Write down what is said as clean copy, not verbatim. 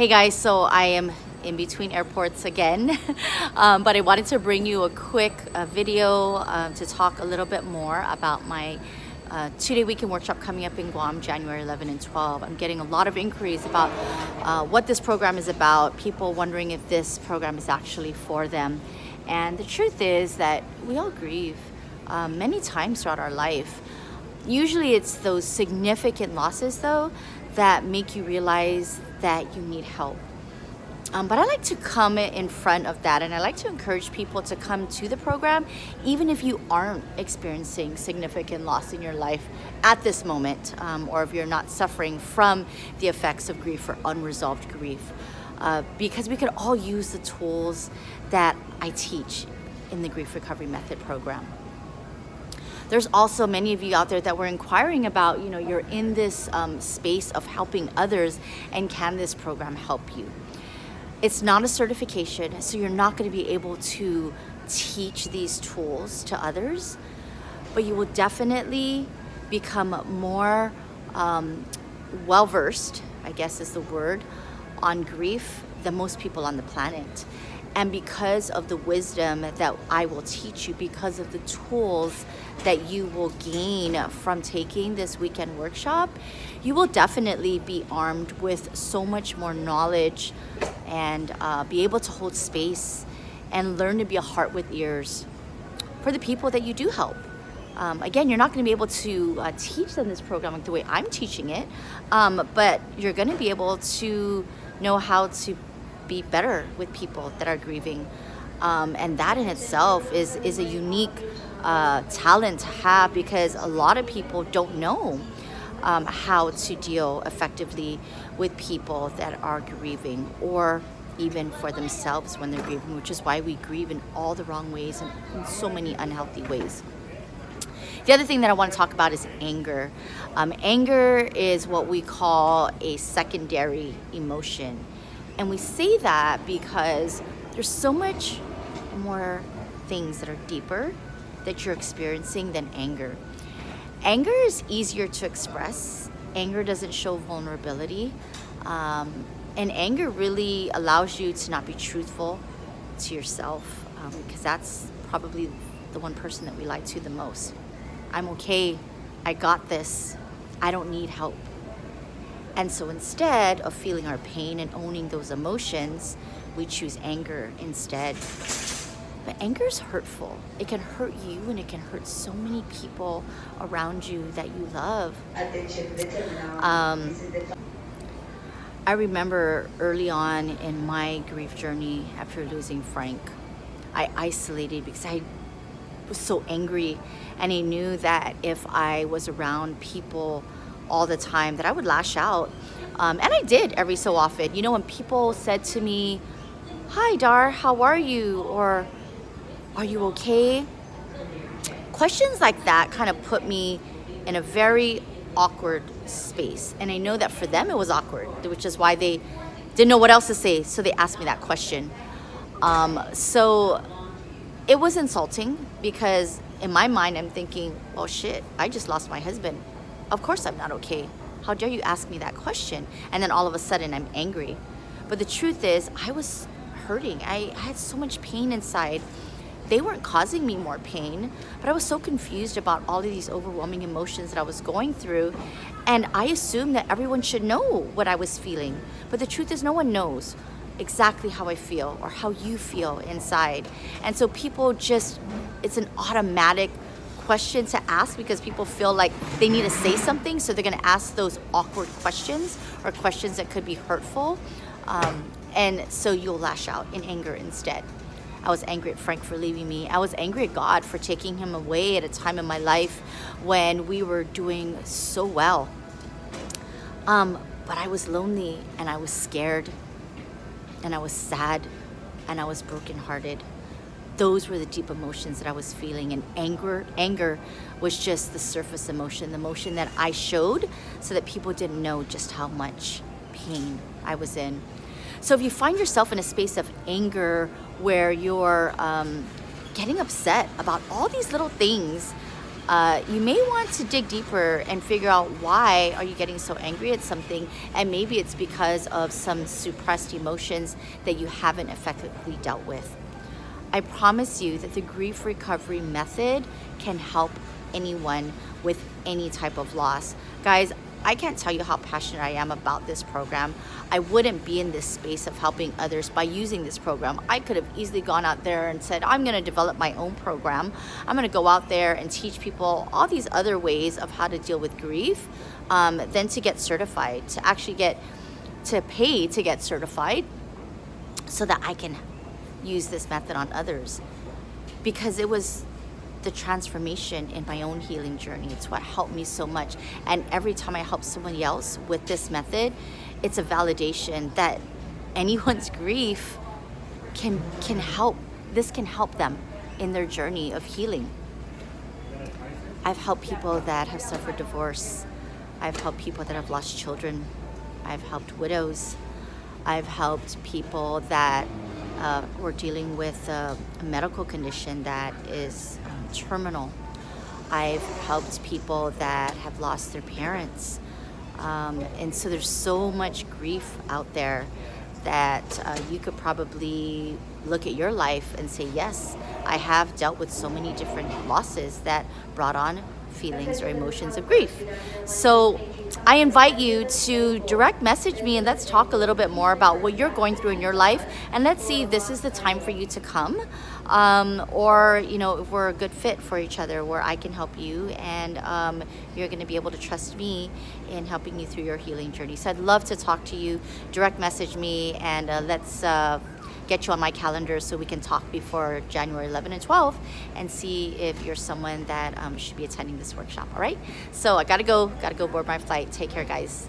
Hey guys, so I am in between airports again, but I wanted to bring you a quick video to talk a little bit more about my two-day weekend workshop coming up in Guam, January 11 and 12. I'm getting a lot of inquiries about what this program is about, people wondering if this program is actually for them. And the truth is that we all grieve many times throughout our life. Usually it's those significant losses though that make you realize that you need help. But I like to come in front of that, and I like to encourage people to come to the program even if you aren't experiencing significant loss in your life at this moment, or if you're not suffering from the effects of grief or unresolved grief, because we could all use the tools that I teach in the Grief Recovery Method program. There's also many of you out there that were inquiring about, you're in this space of helping others, and can this program help you? It's not a certification, so you're not going to be able to teach these tools to others, but you will definitely become more well-versed, I guess is the word, on grief than most people on the planet. And because of the wisdom that I will teach you, because of the tools that you will gain from taking this weekend workshop, you will definitely be armed with so much more knowledge and be able to hold space and learn to be a heart with ears for the people that you do help. Again, you're not going to be able to teach them this program like the way I'm teaching it, but you're going to be able to know how to be better with people that are grieving, and that in itself is a unique talent to have, because a lot of people don't know how to deal effectively with people that are grieving, or even for themselves when they're grieving, which is why we grieve in all the wrong ways and in so many unhealthy ways. The other thing that I want to talk about is anger. Anger is what we call a secondary emotion. And we say that because there's so much more things that are deeper that you're experiencing than anger. Anger is easier to express. Anger doesn't show vulnerability. And anger really allows you to not be truthful to yourself, because that's probably the one person that we lie to the most. I'm okay. I got this. I don't need help. And so instead of feeling our pain and owning those emotions, we choose anger instead. But anger is hurtful. It can hurt you, and it can hurt so many people around you that you love. I remember early on in my grief journey after losing Frank, I isolated because I was so angry, and I knew that if I was around people all the time that I would lash out, and I did every so often. When people said to me, "Hi Dar, how are you?" or "Are you okay?" Questions like that kind of put me in a very awkward space, and I know that for them it was awkward, which is why they didn't know what else to say, so they asked me that question. So it was insulting, because in my mind I'm thinking, "Oh shit, I just lost my husband. Of course I'm not okay. How dare you ask me that question?" And then all of a sudden I'm angry. But the truth is, I was hurting. I had so much pain inside. They weren't causing me more pain, but I was so confused about all of these overwhelming emotions that I was going through. And I assumed that everyone should know what I was feeling. But the truth is, no one knows exactly how I feel or how you feel inside. And so people it's an automatic question to ask, because people feel like they need to say something, so they're going to ask those awkward questions or questions that could be hurtful, and so you'll lash out in anger instead. I was angry at Frank for leaving me. I was angry at God for taking him away at a time in my life when we were doing so well, but I was lonely, and I was scared, and I was sad, and I was brokenhearted. Those were the deep emotions that I was feeling, and anger was just the surface emotion, the emotion that I showed so that people didn't know just how much pain I was in. So if you find yourself in a space of anger where you're getting upset about all these little things, you may want to dig deeper and figure out why are you getting so angry at something, and maybe it's because of some suppressed emotions that you haven't effectively dealt with. I promise you that the grief recovery method can help anyone with any type of loss. Guys, I can't tell you how passionate I am about this program. I wouldn't be in this space of helping others by using this program. I could have easily gone out there and said, I'm going to develop my own program. I'm going to go out there and teach people all these other ways of how to deal with grief, then to get certified, to actually get to pay to get certified so that I can use this method on others, because it was the transformation in my own healing journey. It's what helped me so much. And every time I help someone else with this method, it's a validation that anyone's grief can help. This can help them in their journey of healing. I've helped people that have suffered divorce. I've helped people that have lost children. I've helped widows. I've helped people that were dealing with a medical condition that is terminal. I've helped people that have lost their parents. And so there's so much grief out there that you could probably look at your life and say, yes, I have dealt with so many different losses that brought on feelings or emotions of grief. So I invite you to direct message me and let's talk a little bit more about what you're going through in your life, and let's see if this is the time for you to come, or if we're a good fit for each other, where I can help you and you're going to be able to trust me in helping you through your healing journey. So I'd love to talk to you. Direct message me and let's get you on my calendar so we can talk before January 11 and 12 and see if you're someone that should be attending this workshop. All right, so I gotta go board my flight. Take care, guys.